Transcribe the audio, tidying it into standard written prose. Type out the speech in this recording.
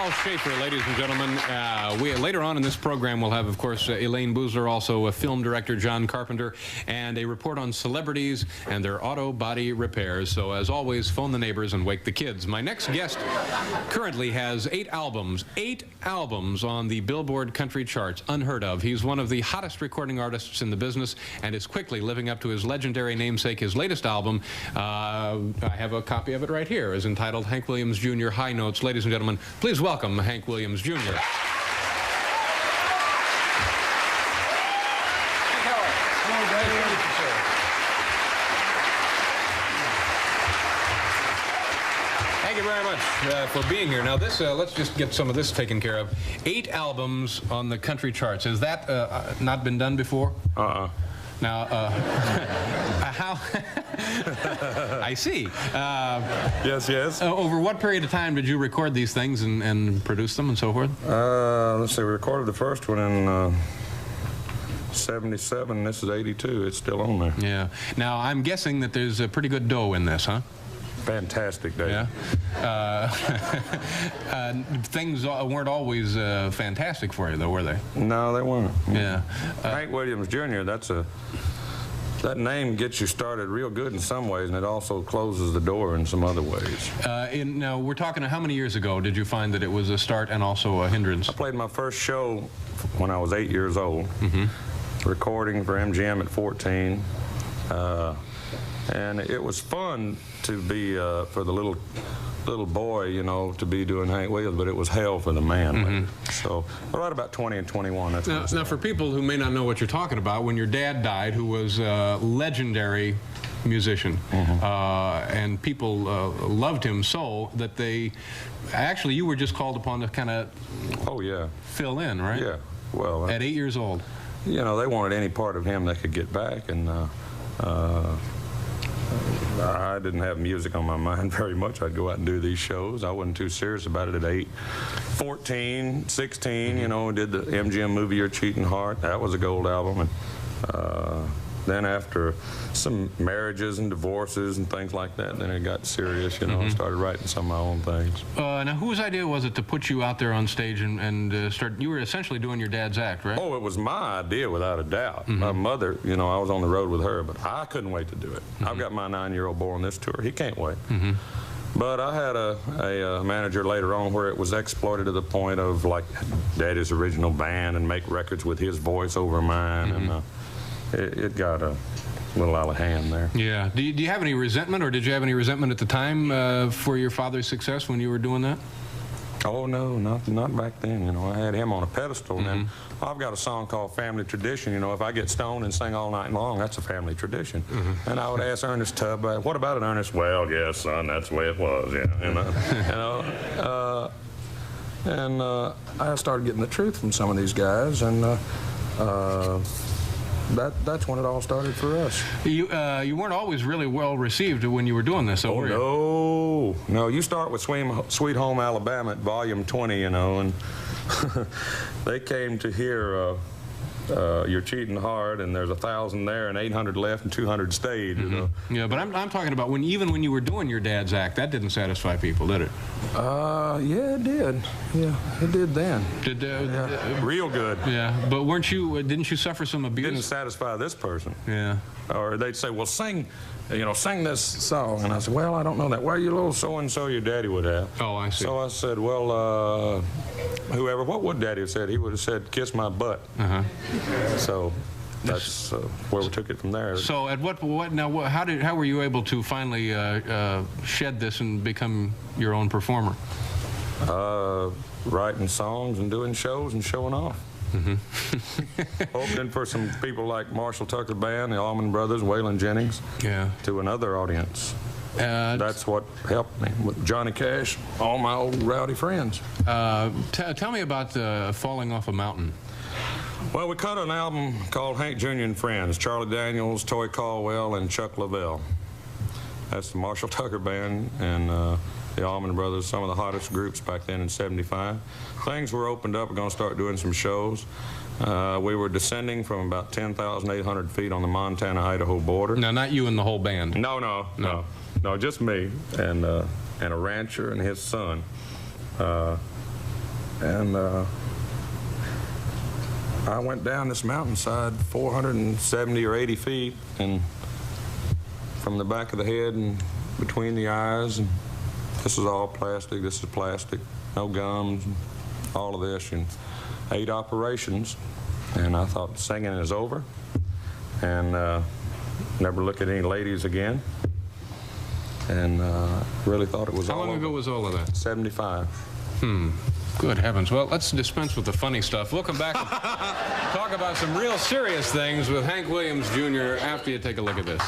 Paul Shaffer, ladies and gentlemen. Later on in this program, we'll have, of course, Elaine Boozler, also a film director, John Carpenter, and a report on celebrities and their auto body repairs. So, as always, phone the neighbors and wake the kids. My next guest currently has 8 albums on the Billboard country charts, unheard of. He's one of the hottest recording artists in the business and is quickly living up to his legendary namesake. His latest album, I have a copy of it right here, is entitled Hank Williams Jr. High Notes. Ladies and gentlemen, please welcome Hank Williams Jr. Thank you very much for being here. Now, this let's just get some of this taken care of. 8 albums on the country charts. Has that not been done before? Now, how? I see. Yes. Over what period of time did you record these things and produce them and so forth? Let's see, we recorded the first one in 77. This is 82. It's still on there. Yeah. Now, I'm guessing that there's a pretty good dough in this, huh? Fantastic, Dave. Yeah. Things weren't always fantastic for you, though, were they? No, they weren't. Yeah. Hank Williams Jr., that name gets you started real good in some ways, and it also closes the door in some other ways. Now, we're talking how many years ago did you find that it was a start and also a hindrance? I played my first show when I was 8 years old, recording for MGM at 14. And it was fun to be, for the little boy, you know, to be doing Hank Williams, but it was hell for the man. So, right about 20 and 21, that's now, for people who may not know what you're talking about, when your dad died, who was a legendary musician, and people loved him so that actually, you were just called upon to kind of fill in, right? Yeah, well. At 8 years old. You know, they wanted any part of him they could get back, and I didn't have music on my mind very much. I'd go out and do these shows. I wasn't too serious about it at 8. 14, 16, you know, did the MGM movie Your Cheating Heart. That was a gold album. And then after some marriages and divorces and things like that, then it got serious, you know, I started writing some of my own things. Now, whose idea was it to put you out there on stage and start, you were essentially doing your dad's act, right? Oh, it was my idea without a doubt. My mother, you know, I was on the road with her, but I couldn't wait to do it. I've got my 9-year-old boy on this tour. He can't wait. But I had a manager later on where it was exploited to the point of, like, Daddy's original band and make records with his voice over mine, and it got a little out of hand there. Yeah. Do you have any resentment, or did you have any resentment at the time for your father's success when you were doing that? Oh, no, not back then. You know, I had him on a pedestal, and I've got a song called Family Tradition. You know, if I get stoned and sing all night long, that's a family tradition. And I would ask Ernest Tubb, what about it, Ernest? Well, yes, son, that's the way it was, yeah. And, I started getting the truth from some of these guys, and that's when it all started for us. You weren't always really well received when you were doing this, were you? No. You start with Sweet Home Alabama at volume 20, you know, and they came to hear You're Cheating Hard, and there's 1,000 there, and 800 left, and 200 stayed, you know. Yeah, but I'm talking about even when you were doing your dad's act, that didn't satisfy people, did it? Yeah, it did. Yeah, it did then. Real good. Yeah, but didn't you suffer some abuse? Didn't satisfy this person. Yeah. Or they'd say, well, sing this song. And I said, well, I don't know that. Well, you little so-and-so your daddy would have. Oh, I see. So I said, well, what would Daddy have said? He would have said, kiss my butt. So that's where we took it from there. So at how were you able to finally shed this and become your own performer? Writing songs and doing shows and showing off. Opening for some people like Marshall Tucker Band, the Allman Brothers, Waylon Jennings, to another audience. That's what helped me with Johnny Cash, all my old rowdy friends. Tell me about Falling Off a Mountain. Well, we cut an album called Hank Jr. and Friends, Charlie Daniels, Toy Caldwell, and Chuck Leavell. That's the Marshall Tucker Band and the Allman Brothers, some of the hottest groups back then in '75. Things were opened up. We're going to start doing some shows. We were descending from about 10,800 feet on the Montana-Idaho border. Now, not you and the whole band? No, just me and a rancher and his son. And I went down this mountainside 470 or 80 feet, and from the back of the head and between the eyes, and this is all plastic, this is plastic, no gums, and all of this, and 8 operations. And I thought singing is over, and never look at any ladies again. And really thought it was all over. How long ago was all of that? 75. Good heavens. Well, let's dispense with the funny stuff. We'll come back and talk about some real serious things with Hank Williams Jr. after you take a look at this.